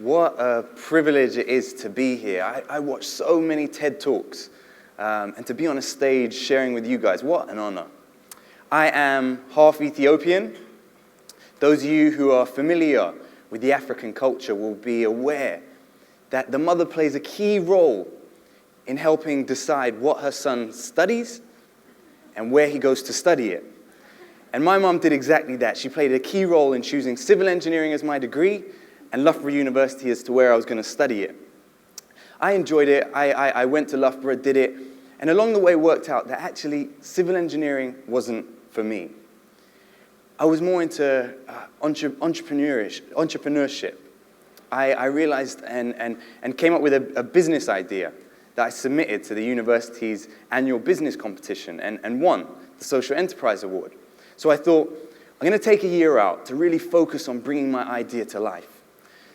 What a privilege it is to be here. I watch so many TED Talks, and to be on a stage sharing with you guys, what an honor. I am half Ethiopian. Those of you who are familiar with the African culture will be aware that the mother plays a key role in helping decide what her son studies and where he goes to study it. And my mom did exactly that. She played a key role in choosing civil engineering as my degree and Loughborough University as to where I was going to study it. I enjoyed it. I went to Loughborough, did it, and along the way worked out that actually civil engineering wasn't for me. I was more into entrepreneurship. I realized and came up with a business idea that I submitted to the university's annual business competition and won the Social Enterprise Award. So I thought, I'm going to take a year out to really focus on bringing my idea to life.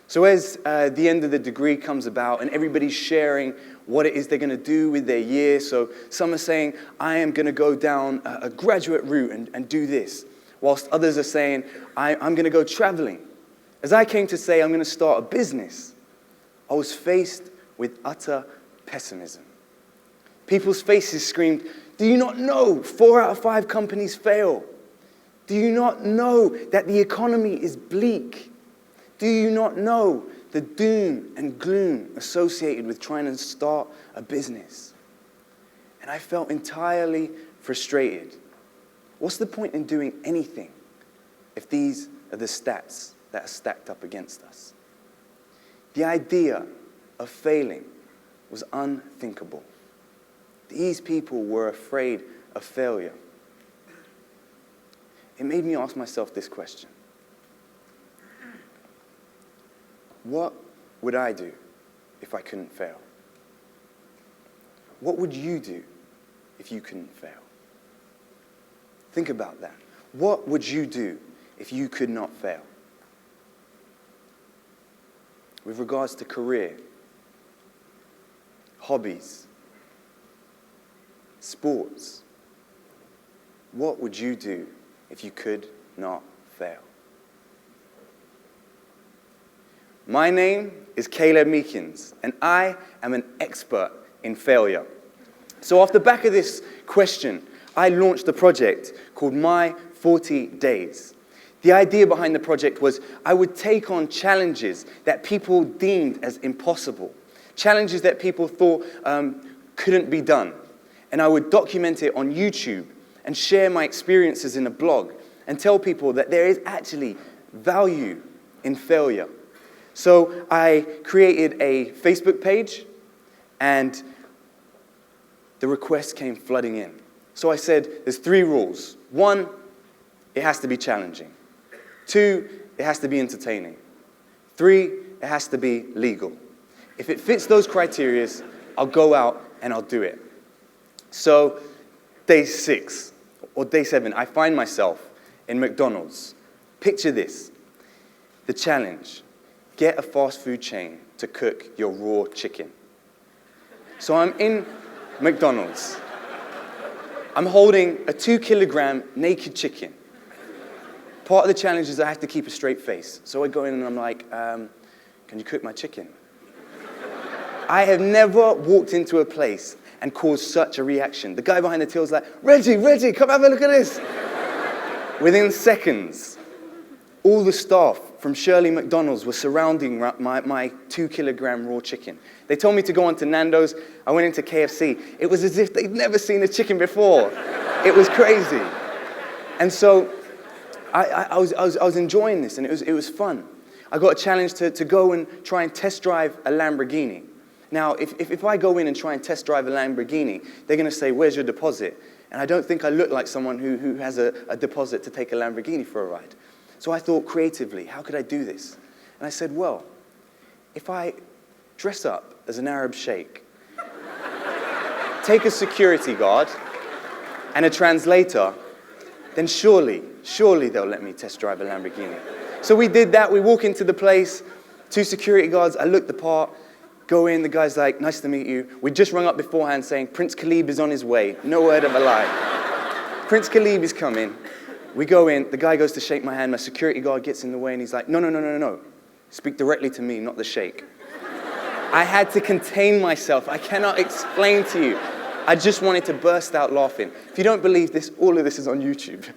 So as the end of the degree comes about and everybody's sharing what it is they're going to do with their year, so some are saying, I am going to go down a graduate route and do this, whilst others are saying, I'm going to go traveling. As I came to say, I'm going to start a business, I was faced with utter pessimism. People's faces screamed, do you not know 4 out of 5 companies fail? Do you not know that the economy is bleak? Do you not know the doom and gloom associated with trying to start a business? And I felt entirely frustrated. What's the point in doing anything if these are the stats that are stacked up against us? The idea of failing was unthinkable. These people were afraid of failure. It made me ask myself this question. What would I do if I couldn't fail? What would you do if you couldn't fail? Think about that. What would you do if you could not fail? With regards to career, hobbies, sports, what would you do if you could not fail? My name is Caleb Meakins, and I am an expert in failure. So off the back of this question, I launched a project called My 40 Days. The idea behind the project was I would take on challenges that people deemed as impossible, challenges that people thought couldn't be done, and I would document it on YouTube and share my experiences in a blog and tell people that there is actually value in failure. So I created a Facebook page, and the requests came flooding in. So I said, there's 3 rules. 1, it has to be challenging. 2, it has to be entertaining. 3, it has to be legal. If it fits those criteria, I'll go out and I'll do it. So day 6 or day 7, I find myself in McDonald's. Picture this, the challenge. Get a fast food chain to cook your raw chicken. So I'm in McDonald's. I'm holding a 2-kilogram naked chicken. Part of the challenge is I have to keep a straight face. So I go in and I'm like, can you cook my chicken? I have never walked into a place and caused such a reaction. The guy behind the till is like, Reggie, come have a look at this. Within seconds, all the staff from Shirley McDonald's were surrounding my 2-kilogram raw chicken. They told me to go on to Nando's. I went into KFC. It was as if they'd never seen a chicken before. It was crazy. And so I was enjoying this, and it was fun. I got a challenge to go and try and test drive a Lamborghini. Now, if I go in and try and test drive a Lamborghini, they're going to say, where's your deposit? And I don't think I look like someone who has a deposit to take a Lamborghini for a ride. So I thought creatively, how could I do this? And I said, well, if I dress up as an Arab sheikh, take a security guard and a translator, then surely they'll let me test drive a Lamborghini. So we did that. We walk into the place, 2 security guards. I look the part, go in. The guy's like, nice to meet you. We just rung up beforehand saying, Prince Khalib is on his way. No word of a lie. Prince Khalib is coming. We go in. The guy goes to shake my hand. My security guard gets in the way, and he's like, no. Speak directly to me, not the sheikh. I had to contain myself. I cannot explain to you. I just wanted to burst out laughing. If you don't believe this, all of this is on YouTube.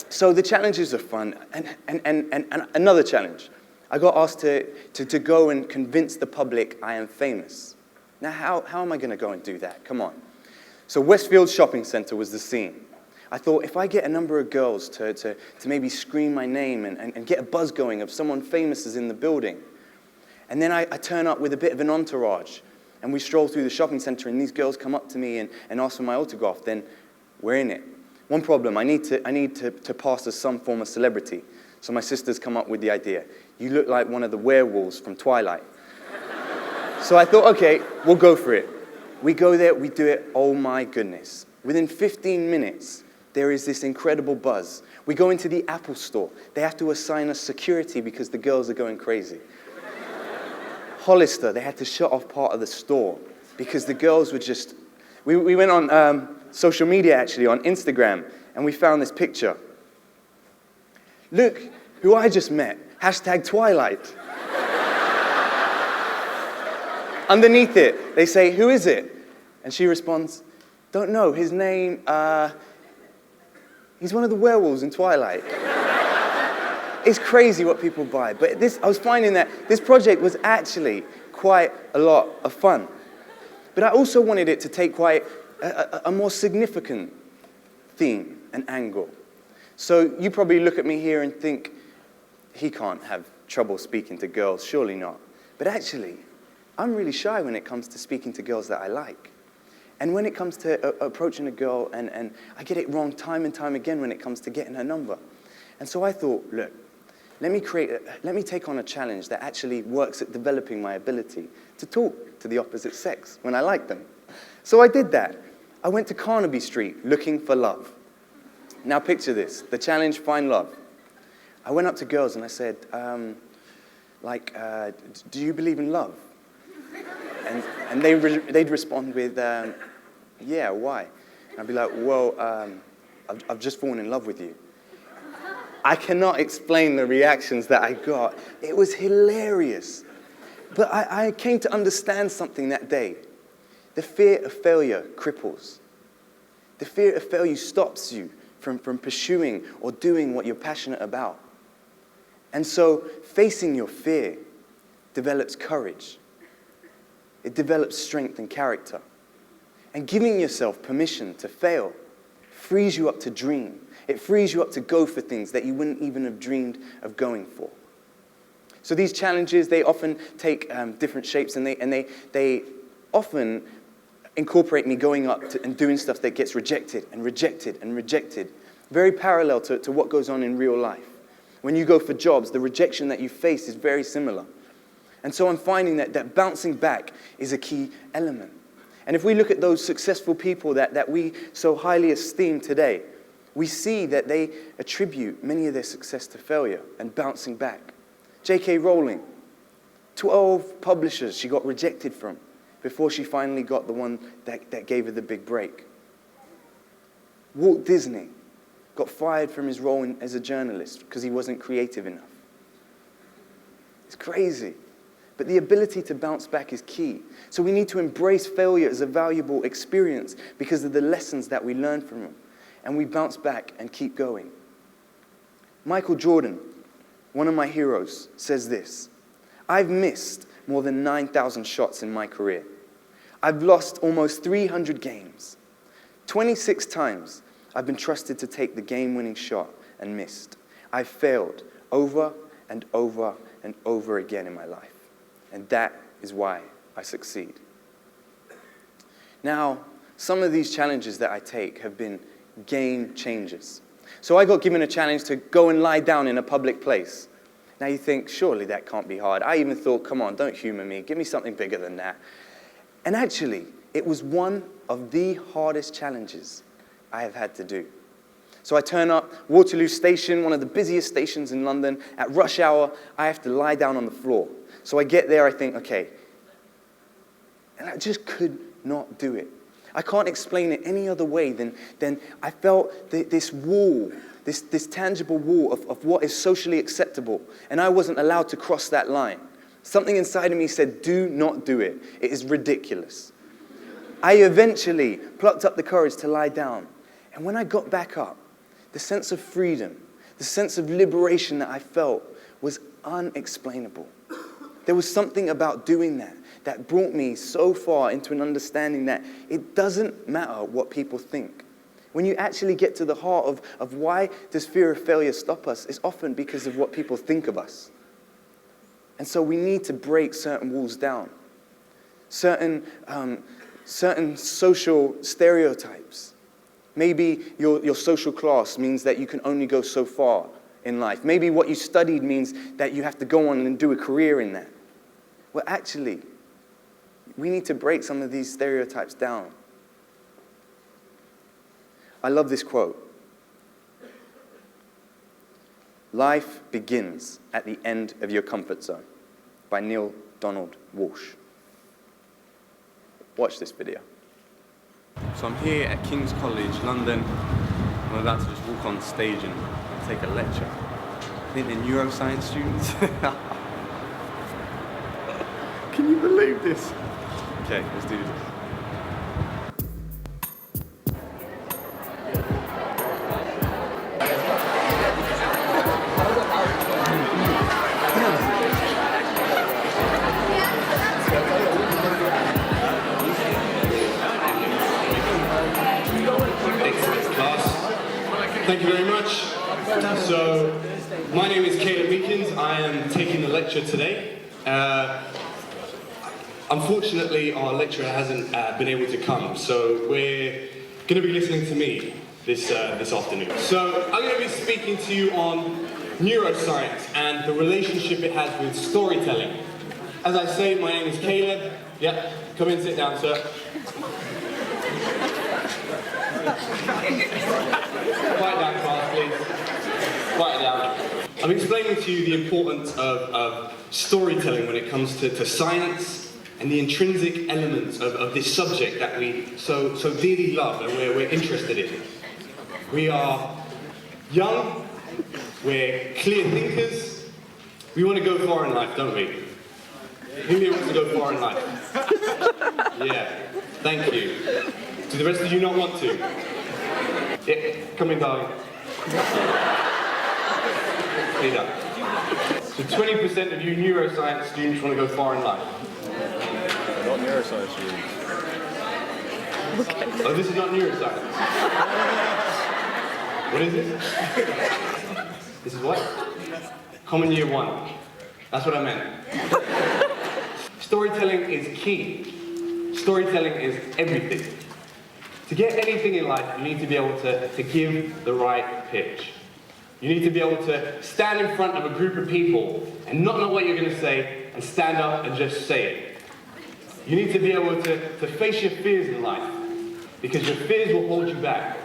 So the challenges are fun. And another challenge. I got asked to go and convince the public I am famous. Now, how am I going to go and do that? Come on. So Westfield Shopping Centre was the scene. I thought, if I get a number of girls to maybe scream my name and get a buzz going of someone famous is in the building, and then I turn up with a bit of an entourage, and we stroll through the shopping centre, and these girls come up to me and ask for my autograph, then we're in it. One problem, I need to pass as some form of celebrity. So my sisters come up with the idea. You look like one of the werewolves from Twilight. So I thought, okay, we'll go for it. We go there, we do it, oh my goodness. Within 15 minutes, there is this incredible buzz. We go into the Apple store. They have to assign us security because the girls are going crazy. Hollister, they had to shut off part of the store because the girls were just... We went on social media, actually, on Instagram, and we found this picture. Look who I just met. #Twilight. Underneath it, they say, who is it? And she responds, don't know, his name, he's one of the werewolves in Twilight. It's crazy what people buy. But I was finding that this project was actually quite a lot of fun. But I also wanted it to take quite a more significant theme and angle. So you probably look at me here and think, he can't have trouble speaking to girls, surely not. But actually, I'm really shy when it comes to speaking to girls that I like. And when it comes to approaching a girl, and I get it wrong time and time again when it comes to getting her number. And so I thought, look, let me take on a challenge that actually works at developing my ability to talk to the opposite sex when I like them. So I did that. I went to Carnaby Street looking for love. Now picture this, the challenge, find love. I went up to girls and I said, do you believe in love? And they'd respond with, yeah, why? And I'd be like, well, I've just fallen in love with you. I cannot explain the reactions that I got. It was hilarious. But I came to understand something that day. The fear of failure cripples. The fear of failure stops you from pursuing or doing what you're passionate about. And so facing your fear develops courage. It develops strength and character. And giving yourself permission to fail frees you up to dream. It frees you up to go for things that you wouldn't even have dreamed of going for. So these challenges, they often take different shapes, and they often incorporate me going up and doing stuff that gets rejected and rejected and rejected. Very parallel to what goes on in real life. When you go for jobs, the rejection that you face is very similar. And so I'm finding that bouncing back is a key element. And if we look at those successful people that we so highly esteem today, we see that they attribute many of their success to failure and bouncing back. J.K. Rowling, 12 publishers she got rejected from before she finally got the one that gave her the big break. Walt Disney got fired from his role as a journalist because he wasn't creative enough. It's crazy. But the ability to bounce back is key. So we need to embrace failure as a valuable experience because of the lessons that we learn from it. And we bounce back and keep going. Michael Jordan, one of my heroes, says this: I've missed more than 9,000 shots in my career. I've lost almost 300 games. 26 times I've been trusted to take the game-winning shot and missed. I've failed over and over and over again in my life. And that is why I succeed. Now, some of these challenges that I take have been game changers. So I got given a challenge to go and lie down in a public place. Now you think, surely that can't be hard. I even thought, come on, don't humor me. Give me something bigger than that. And actually, it was one of the hardest challenges I have had to do. So I turn up, Waterloo Station, one of the busiest stations in London. At rush hour, I have to lie down on the floor. So I get there, I think, okay. And I just could not do it. I can't explain it any other way than I felt this wall, this tangible wall of what is socially acceptable, and I wasn't allowed to cross that line. Something inside of me said, do not do it. It is ridiculous. I eventually plucked up the courage to lie down, and when I got back up, the sense of freedom, the sense of liberation that I felt was unexplainable. There was something about doing that brought me so far into an understanding that it doesn't matter what people think. When you actually get to the heart of why does fear of failure stop us, it's often because of what people think of us. And so we need to break certain walls down, certain social stereotypes. Maybe your social class means that you can only go so far in life. Maybe what you studied means that you have to go on and do a career in that. Well, actually, we need to break some of these stereotypes down. I love this quote. Life begins at the end of your comfort zone, by Neil Donald Walsh. Watch this video. So I'm here at King's College, London. I'm about to just walk on stage and take a lecture. I think they're neuroscience students. Can you believe this? Okay, let's do this. Thank you very much. So, my name is Meakins. I am taking the lecture today. Unfortunately, our lecturer hasn't been able to come, so we're going to be listening to me this afternoon. So, I'm going to be speaking to you on neuroscience and the relationship it has with storytelling. As I say, my name is Caleb. Yeah, come in, sit down, sir. Quiet down, class, please. Quiet down. I'm explaining to you the importance of storytelling when it comes to science and the intrinsic elements of this subject that we so dearly love and we're interested in. We are young, we're clear thinkers, we want to go far in life, don't we? Who here wants to go far in life? Yeah, thank you. Do the rest of you not want to? Yeah, come in, darling. Lead up. So 20% of you neuroscience students want to go far in life. Not neuroscience students. Okay. Oh, this is not neuroscience. What is this? This is what? Common Year 1. That's what I meant. Storytelling is key. Storytelling is everything. To get anything in life, you need to be able to give the right pitch. You need to be able to stand in front of a group of people and not know what you're going to say and stand up and just say it. You need to be able to face your fears in life, because your fears will hold you back.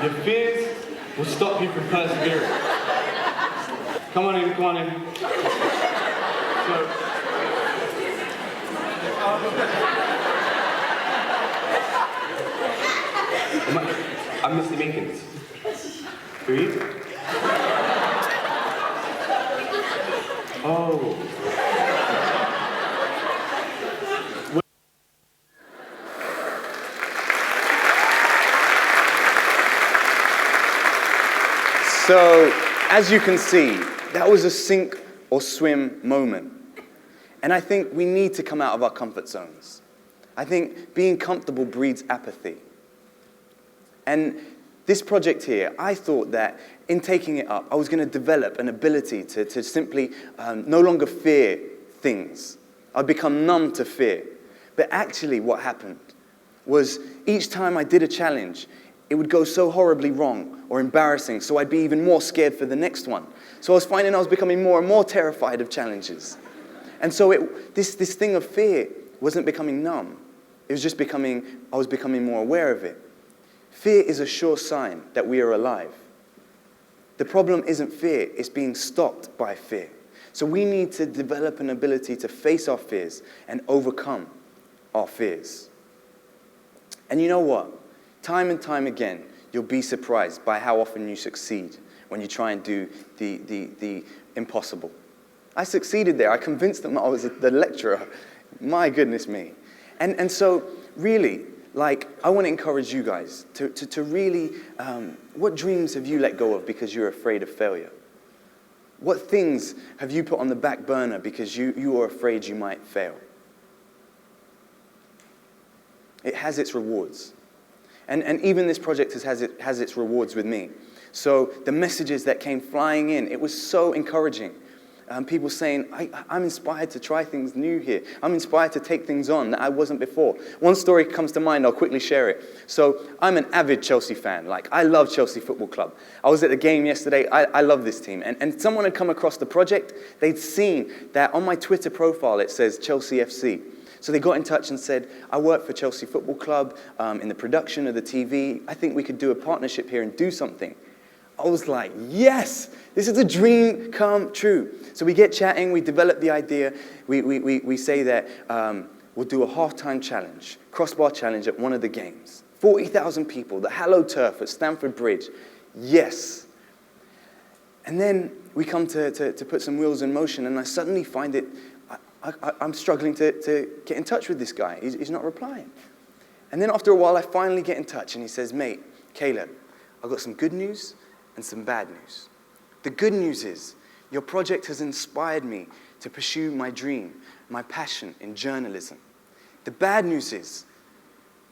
Your fears will stop you from persevering. Come on in, come on in. So, I'm Mr. Meakins. Who are you? Oh. So, as you can see, that was a sink or swim moment. And I think we need to come out of our comfort zones. I think being comfortable breeds apathy. And this project here, I thought that in taking it up, I was going to develop an ability to simply no longer fear things. I'd become numb to fear. But actually what happened was each time I did a challenge, it would go so horribly wrong or embarrassing, so I'd be even more scared for the next one. So I was finding I was becoming more and more terrified of challenges. And so this thing of fear wasn't becoming numb. It was just I was becoming more aware of it. Fear is a sure sign that we are alive. The problem isn't fear, it's being stopped by fear. So we need to develop an ability to face our fears and overcome our fears. And you know what? Time and time again, you'll be surprised by how often you succeed when you try and do the impossible. I succeeded there. I convinced them I was the lecturer. My goodness me. And so, really, like, I want to encourage you guys to really, what dreams have you let go of because you're afraid of failure? What things have you put on the back burner because you are afraid you might fail? It has its rewards. And even this project has its rewards with me. So the messages that came flying in, it was so encouraging. People saying, I'm inspired to try things new here. I'm inspired to take things on that I wasn't before. One story comes to mind, I'll quickly share it. So I'm an avid Chelsea fan. Like, I love Chelsea Football Club. I was at the game yesterday. I love this team. And someone had come across the project. They'd seen that on my Twitter profile it says Chelsea FC. So they got in touch and said, I work for Chelsea Football Club in the production of the TV. I think we could do a partnership here and do something. I was like, yes, this is a dream come true. So we get chatting, we develop the idea. We say that we'll do a halftime challenge, crossbar challenge at one of the games. 40,000 people, the hallowed turf at Stamford Bridge. Yes. And then we come to put some wheels in motion, and I suddenly find it, I'm struggling to get in touch with this guy. He's not replying. And then after a while, I finally get in touch, and he says, mate, Caleb, I've got some good news and some bad news. The good news is your project has inspired me to pursue my dream, my passion in journalism. The bad news is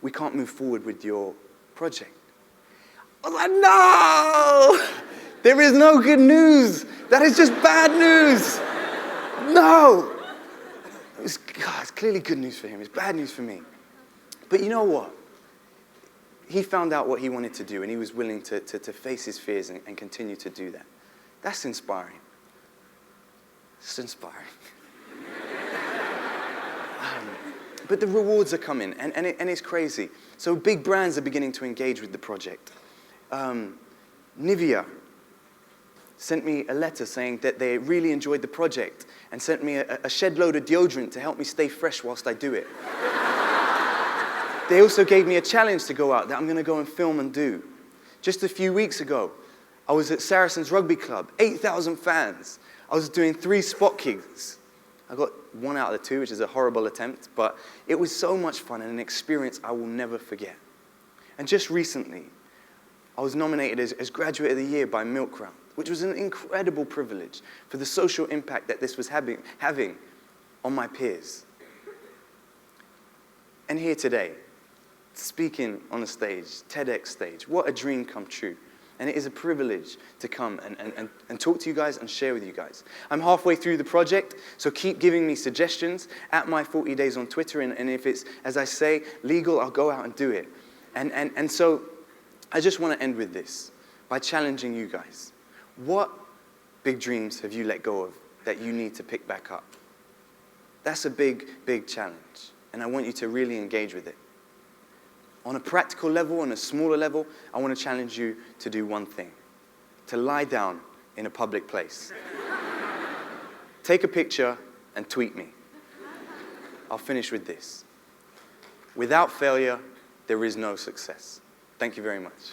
we can't move forward with your project. I was like, no! There is no good news. That is just bad news. No! It's clearly good news for him. It's bad news for me. But you know what? He found out what he wanted to do, and he was willing to face his fears and continue to do that. That's inspiring. It's inspiring. But the rewards are coming, and it's crazy. So big brands are beginning to engage with the project. Nivea sent me a letter saying that they really enjoyed the project and sent me a shed load of deodorant to help me stay fresh whilst I do it. They also gave me a challenge to go out that I'm going to go and film and do. Just a few weeks ago, I was at Saracens Rugby Club, 8,000 fans. I was doing 3 spot gigs. I got 1 out of the 2, which is a horrible attempt, but it was so much fun and an experience I will never forget. And just recently, I was nominated as Graduate of the Year by Milkround, which was an incredible privilege for the social impact that this was having on my peers. And here today, speaking on a stage, TEDx stage, what a dream come true. And it is a privilege to come and talk to you guys and share with you guys. I'm halfway through the project, so keep giving me suggestions at my 40 days on Twitter, and if it's, as I say, legal, I'll go out and do it. And so I just want to end with this, by challenging you guys. What big dreams have you let go of that you need to pick back up? That's a big, big challenge, and I want you to really engage with it. On a practical level, on a smaller level, I want to challenge you to do one thing: to lie down in a public place. Take a picture and tweet me. I'll finish with this. Without failure, there is no success. Thank you very much.